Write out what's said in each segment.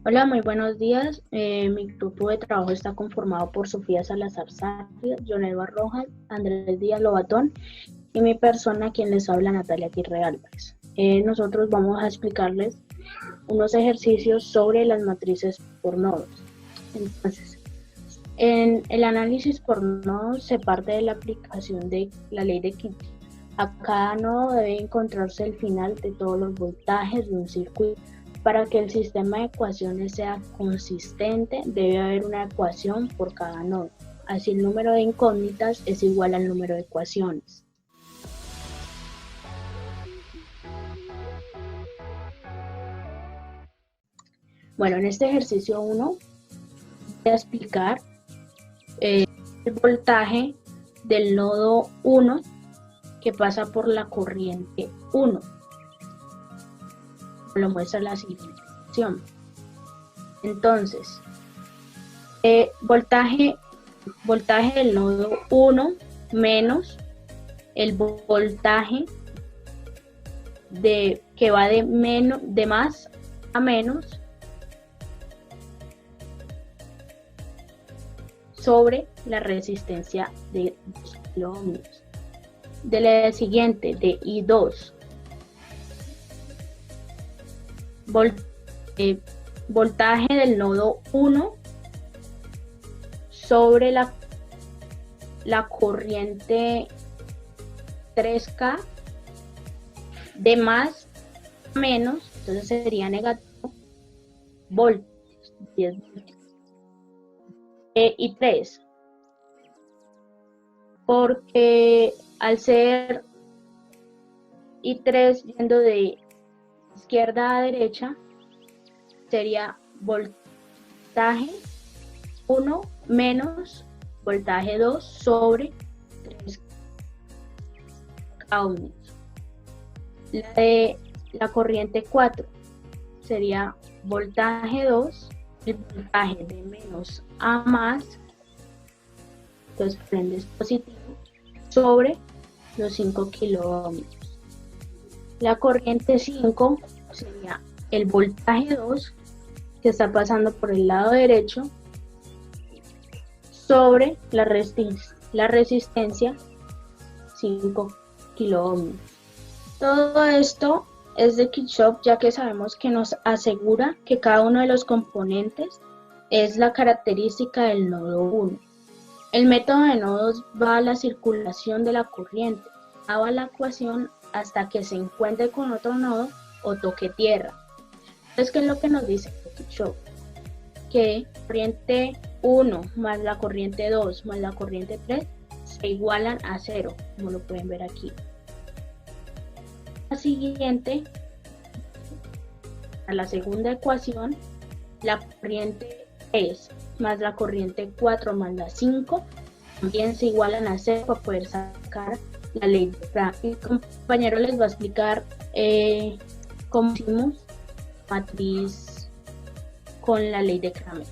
Hola, muy buenos días. Mi grupo de trabajo está conformado por Sofía Salazar Sánchez, Jonelva Rojas, Andrés Díaz Lobatón y mi persona, quien les habla, Natalia Aguirre Álvarez. Nosotros vamos a explicarles unos ejercicios sobre las matrices por nodos. Entonces, en el análisis por nodos se parte de la aplicación de la ley de Kirchhoff. A cada nodo debe encontrarse el final de todos los voltajes de un circuito. Para que el sistema de ecuaciones sea consistente, debe haber una ecuación por cada nodo. Así el número de incógnitas es igual al número de ecuaciones. Bueno, en este ejercicio 1 voy a explicar el voltaje del nodo 1 que pasa por la corriente 1. Lo muestra la siguiente ecuación. Entonces, voltaje del nodo 1 menos el voltaje que va de más a menos sobre la resistencia de 2 kiloohmios. De la siguiente, de I2, voltaje del nodo 1 sobre la corriente 3K de más a menos, entonces sería negativo, voltios, 10 voltios. Y 3, porque al ser I3 yendo de izquierda a derecha, sería voltaje 1 menos voltaje 2 sobre 3 ohmios. La de la corriente 4 sería voltaje 2, el voltaje de menos a más, entonces prende es positivo, sobre los 5 kiloohmios. La corriente 5 sería el voltaje 2 que está pasando por el lado derecho sobre la resistencia 5 kiloohmios. Todo esto es de Kirchhoff, ya que sabemos que nos asegura que cada uno de los componentes es la característica del nodo 1. El método de nodos va a la circulación de la corriente, va a la ecuación hasta que se encuentre con otro nodo o toque tierra. Entonces, ¿qué es lo que nos dice Kirchhoff? Que corriente 1 más la corriente 2 más la corriente 3 se igualan a 0, como lo pueden ver aquí. La siguiente, a la segunda ecuación, la corriente 3 más la corriente 4 más la 5 también se igualan a 0 para poder sacar la ley de Kramer. Mi compañero les va a explicar cómo hicimos matriz con la ley de Kramer.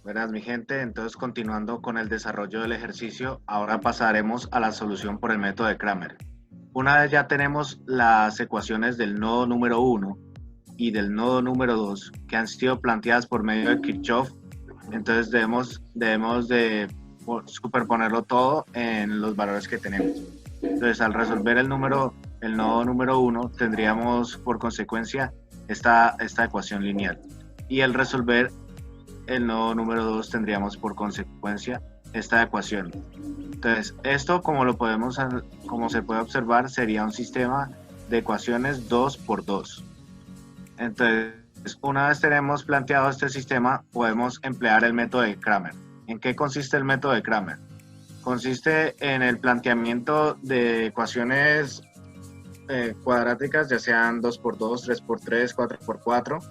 Buenas mi gente, entonces continuando con el desarrollo del ejercicio, ahora pasaremos a la solución por el método de Kramer. Una vez ya tenemos las ecuaciones del nodo número 1 y del nodo número 2 que han sido planteadas por medio de Kirchhoff, entonces debemos de superponerlo todo en los valores que tenemos. Entonces al resolver el nodo número 1 tendríamos por consecuencia esta ecuación lineal, y al resolver el nodo número 2 tendríamos por consecuencia esta ecuación. Entonces esto, como se puede observar, sería un sistema de ecuaciones 2 por 2. Entonces una vez tenemos planteado este sistema, podemos emplear el método de Kramer. ¿En qué consiste el método de Kramer? Consiste en el planteamiento de ecuaciones cuadráticas, ya sean 2x2, 3x3, 4x4,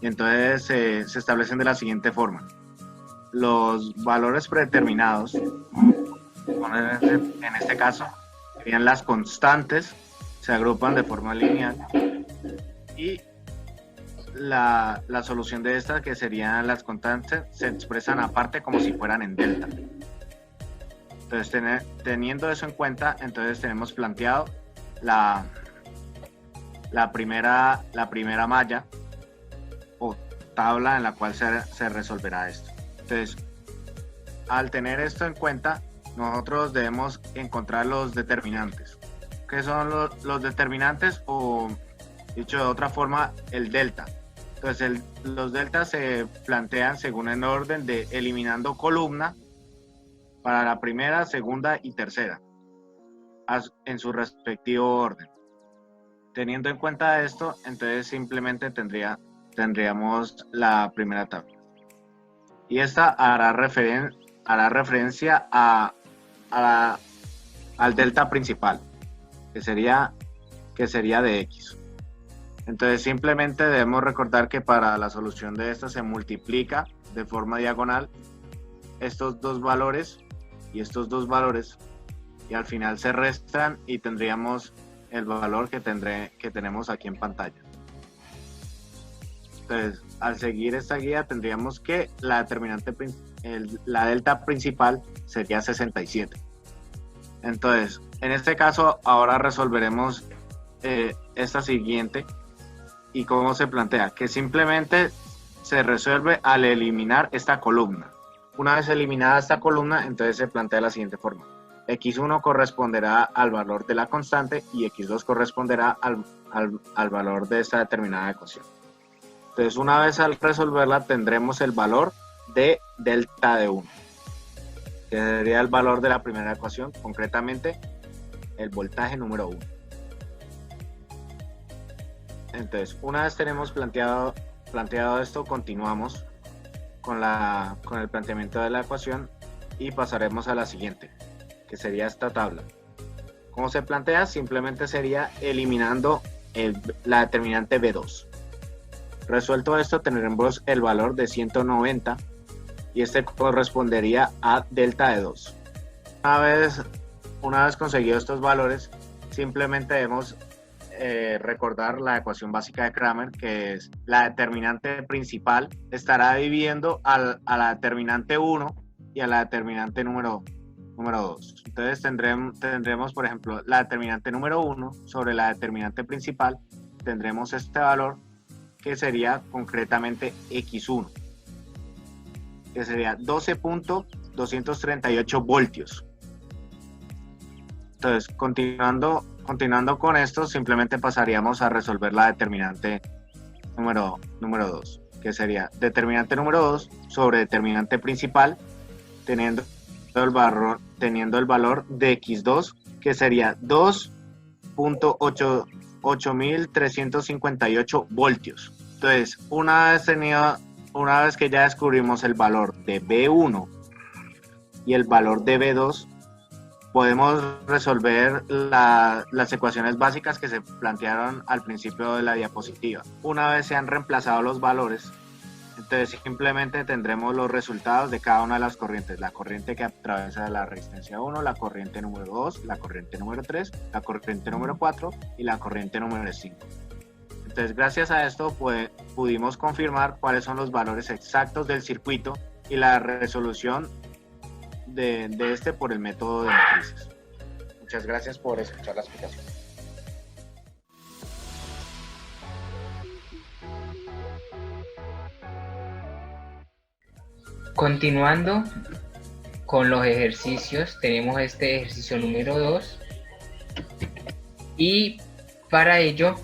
y entonces se establecen de la siguiente forma. Los valores predeterminados, en este caso, serían las constantes, se agrupan de forma lineal, y la solución de esta, que serían las constantes, se expresan aparte como si fueran en delta. Entonces, teniendo eso en cuenta, entonces tenemos planteado la primera malla o tabla en la cual se resolverá esto. Entonces, al tener esto en cuenta, nosotros debemos encontrar los determinantes. ¿Qué son los determinantes? O dicho de otra forma, el delta. Entonces, los deltas se plantean según el orden de eliminando columna para la primera, segunda y tercera, en su respectivo orden. Teniendo en cuenta esto, entonces simplemente tendríamos la primera tabla. Y esta hará referencia al delta principal, que sería de X. Entonces simplemente debemos recordar que para la solución de esta se multiplica de forma diagonal estos dos valores y estos dos valores, y al final se restan y tendríamos el valor que tenemos aquí en pantalla. Entonces, al seguir esta guía tendríamos que la delta principal sería 67. Entonces, en este caso ahora resolveremos esta siguiente. ¿Y cómo se plantea? Que simplemente se resuelve al eliminar esta columna. Una vez eliminada esta columna, entonces se plantea de la siguiente forma. X1 corresponderá al valor de la constante y X2 corresponderá al valor de esta determinada ecuación. Entonces, una vez al resolverla, tendremos el valor de delta de 1, que sería el valor de la primera ecuación, concretamente el voltaje número 1. Entonces, una vez tenemos planteado esto, continuamos con el planteamiento de la ecuación y pasaremos a la siguiente, que sería esta tabla. ¿Cómo se plantea? Simplemente sería eliminando la determinante B2. Resuelto esto, tendremos el valor de 190 y este correspondería a delta de 2. Una vez conseguido estos valores, simplemente debemos recordar la ecuación básica de Cramer, que es la determinante principal estará dividiendo a la determinante 1 y a la determinante número 2. Entonces tendremos, por ejemplo, la determinante número 1 sobre la determinante principal, tendremos este valor que sería concretamente X1, que sería 12.238 voltios. Entonces, continuando con esto, simplemente pasaríamos a resolver la determinante número 2, que sería determinante número 2 sobre determinante principal, teniendo el valor de X2, que sería 2.8358 voltios. Entonces, una vez que ya descubrimos el valor de B1 y el valor de B2, podemos resolver las ecuaciones básicas que se plantearon al principio de la diapositiva. Una vez se han reemplazado los valores, entonces simplemente tendremos los resultados de cada una de las corrientes. La corriente que atraviesa la resistencia 1, la corriente número 2, la corriente número 3, la corriente número 4 y la corriente número 5. Entonces, gracias a esto pudimos confirmar cuáles son los valores exactos del circuito y la resolución de este por el método de matrices. Muchas gracias por escuchar la explicación. Continuando con los ejercicios, tenemos este ejercicio número 2 y para ello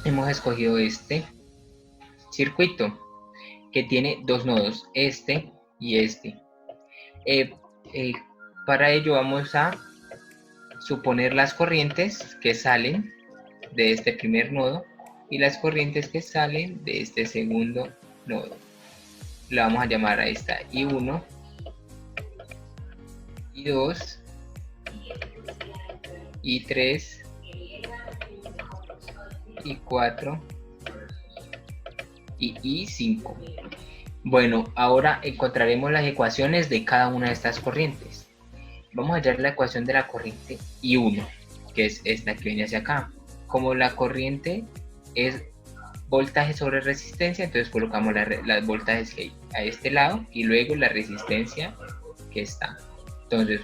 hemos escogido este circuito que tiene dos nodos, este y este. Para ello vamos a suponer las corrientes que salen de este primer nodo y las corrientes que salen de este segundo nodo. Le vamos a llamar a esta I1, I2, I3, I4 y I5. Bueno, ahora encontraremos las ecuaciones de cada una de estas corrientes. Vamos a hallar la ecuación de la corriente I1, que es esta que viene hacia acá. Como la corriente es voltaje sobre resistencia, entonces colocamos las voltajes que hay a este lado y luego la resistencia que está. Entonces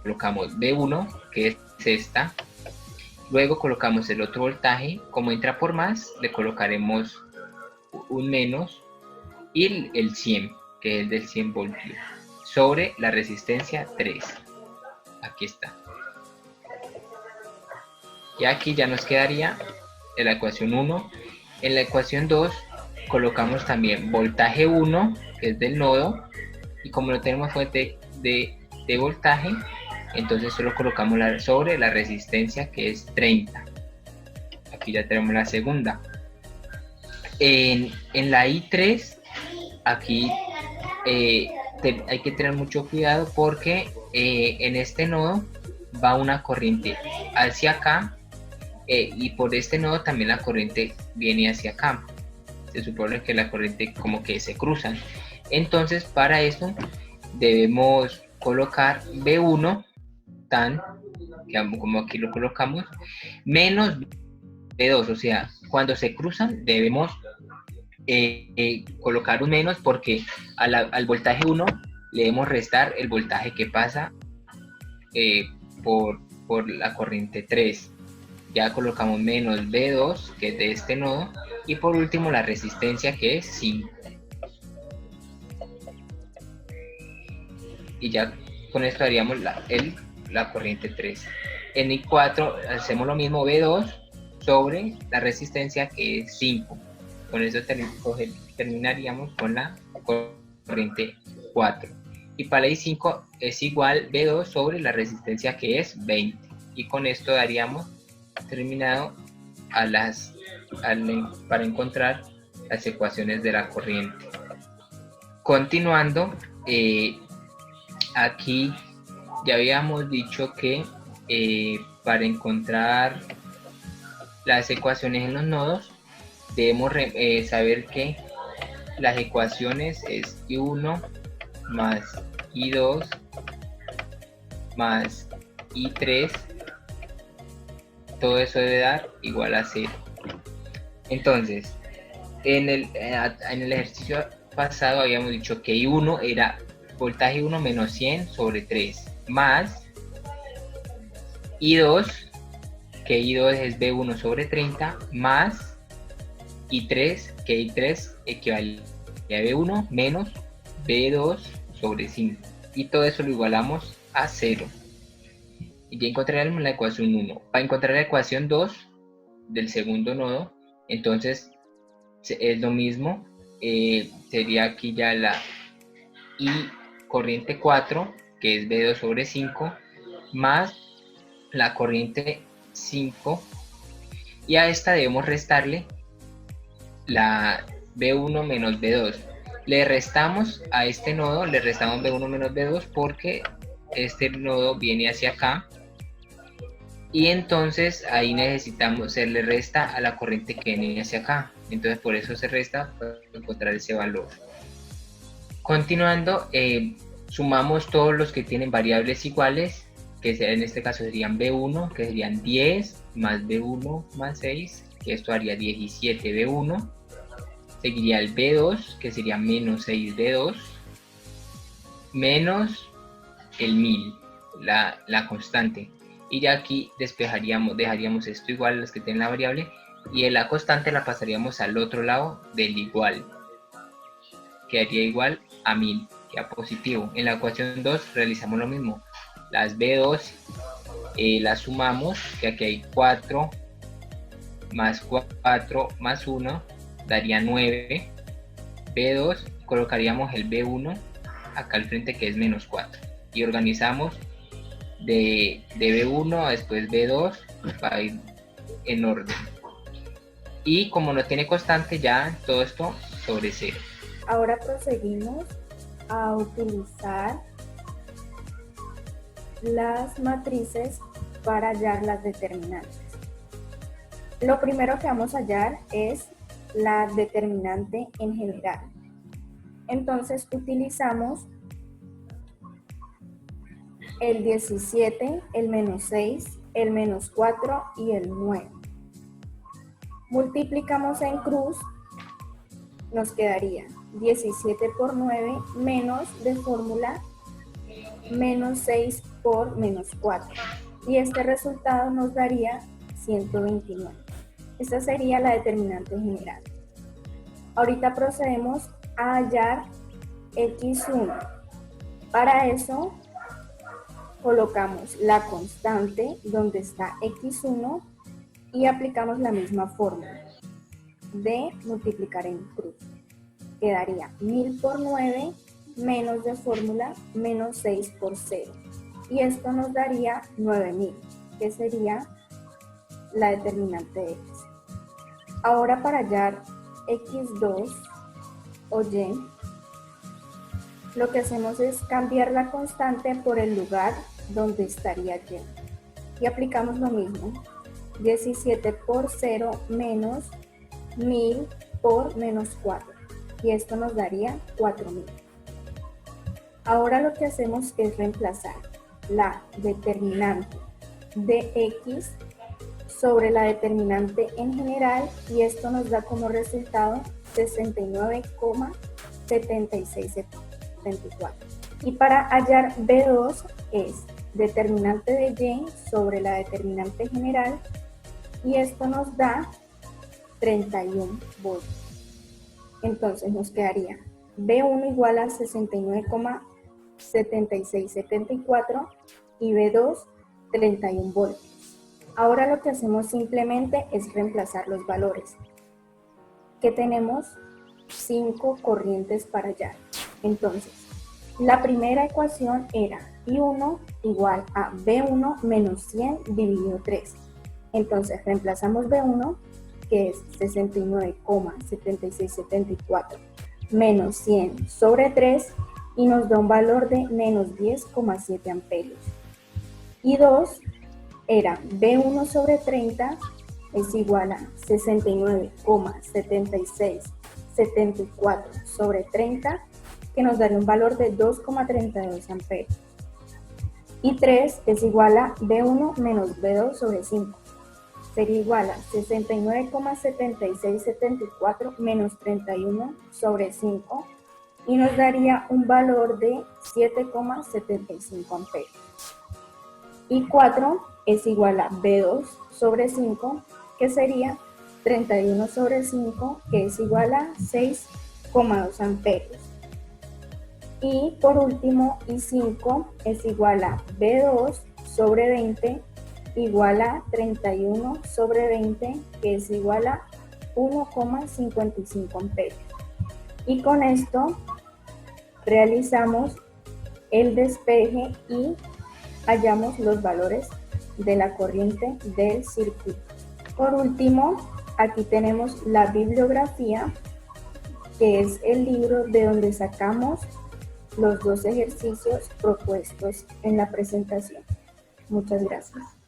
colocamos B1, que es esta, Luego colocamos el otro voltaje, como entra por más, le colocaremos un menos y el 100, que es del 100 voltios, sobre la resistencia 3. Aquí está. Y aquí ya nos quedaría en la ecuación 1. En la ecuación 2 colocamos también voltaje 1, que es del nodo, y como no tenemos fuente de voltaje, entonces solo colocamos sobre la resistencia, que es 30. Aquí ya tenemos la segunda. En la I3, aquí hay que tener mucho cuidado porque en este nodo va una corriente hacia acá, y por este nodo también la corriente viene hacia acá. Se supone que la corriente como que se cruzan. Entonces para esto debemos colocar B1 como aquí lo colocamos, menos B2, o sea, cuando se cruzan debemos colocar un menos, porque al voltaje 1 le debemos restar el voltaje que pasa por la corriente 3. Ya colocamos menos B2, que es de este nodo, y por último la resistencia, que es 5. Y ya con esto haríamos la corriente 3. En I4 hacemos lo mismo, B2 sobre la resistencia, que es 5. Con eso terminaríamos con la corriente 4. Y para la I5 es igual B2 sobre la resistencia, que es 20. Y con esto daríamos terminado para encontrar las ecuaciones de la corriente. Continuando, aquí ya habíamos dicho que para encontrar las ecuaciones en los nodos debemos saber que las ecuaciones es I1 más I2 más I3, todo eso debe dar igual a 0. Entonces, en el ejercicio pasado habíamos dicho que I1 era voltaje 1 menos 100 sobre 3, más I2, que I2 es B1 sobre 30, más I3, que I3 equivale a B1 menos B2 sobre 5. Y todo eso lo igualamos a 0. Y ya encontraremos la ecuación 1. Para encontrar la ecuación 2 del segundo nodo, entonces es lo mismo. Sería aquí ya la I corriente 4, que es B2 sobre 5, más la corriente 5. Y a esta debemos restarle la B1 menos B2. Le restamos a este nodo, le restamos B1 menos B2 porque este nodo viene hacia acá. Y entonces ahí se le resta a la corriente que viene hacia acá. Entonces por eso se resta para encontrar ese valor. Continuando, sumamos todos los que tienen variables iguales, que en este caso serían B1, que serían 10, más B1 más 6, que esto haría 17 B1. Seguiría el B2, que sería menos 6 B2, menos el 1000, la constante. Y ya aquí dejaríamos esto igual a los que tienen la variable, y la constante la pasaríamos al otro lado del igual. Quedaría igual a 1000, queda positivo. En la ecuación 2 realizamos lo mismo. Las B2 las sumamos, que aquí hay 4 más 4 más 1, daría 9. B2, colocaríamos el B1 acá al frente, que es menos 4. Y organizamos de B1 a después B2 para ir en orden. Y como no tiene constante, ya todo esto sobre 0. Ahora proseguimos a utilizar las matrices para hallar las determinantes. Lo primero que vamos a hallar es la determinante en general. Entonces utilizamos el 17, el menos 6, el menos 4 y el 9. Multiplicamos en cruz, nos quedaría 17 por 9 menos de fórmula menos 6 por menos 4. Y este resultado nos daría 129. Esta sería la determinante general. Ahorita procedemos a hallar x1. Para eso colocamos la constante donde está x1 y aplicamos la misma fórmula de multiplicar en cruz. Quedaría 1000 por 9 menos de fórmula menos 6 por 0. Y esto nos daría 9000, que sería la determinante de x. Ahora para hallar x2 o y, lo que hacemos es cambiar la constante por el lugar donde estaría y. Y aplicamos lo mismo. 17 por 0 menos 1000 por menos 4. Y esto nos daría 4000. Ahora lo que hacemos es reemplazar la determinante de x sobre la determinante en general y esto nos da como resultado 69,7674. Y para hallar B2 es determinante de y sobre la determinante general y esto nos da 31 voltios. Entonces nos quedaría B1 igual a 69,7674 y B2 31 voltios. Ahora lo que hacemos simplemente es reemplazar los valores, que tenemos 5 corrientes para hallar. Entonces, la primera ecuación era I1 igual a B1 menos 100 dividido 3. Entonces reemplazamos B1, que es 69,7674 menos 100 sobre 3 y nos da un valor de menos 10,7 amperios. Y 2 era B1 sobre 30 es igual a 69,7674 sobre 30, que nos daría un valor de 2,32 amperios. Y 3 es igual a B1 menos B2 sobre 5. Sería igual a 69,7674 menos 31 sobre 5 y nos daría un valor de 7,75 amperios. Y 4 es igual a B2 sobre 5, que sería 31 sobre 5, que es igual a 6,2 amperios. Y por último, I5 es igual a B2 sobre 20 igual a 31 sobre 20, que es igual a 1,55 amperios. Y con esto realizamos el despeje y hallamos los valores de la corriente del circuito. Por último, aquí tenemos la bibliografía, que es el libro de donde sacamos los 2 ejercicios propuestos en la presentación. Muchas gracias.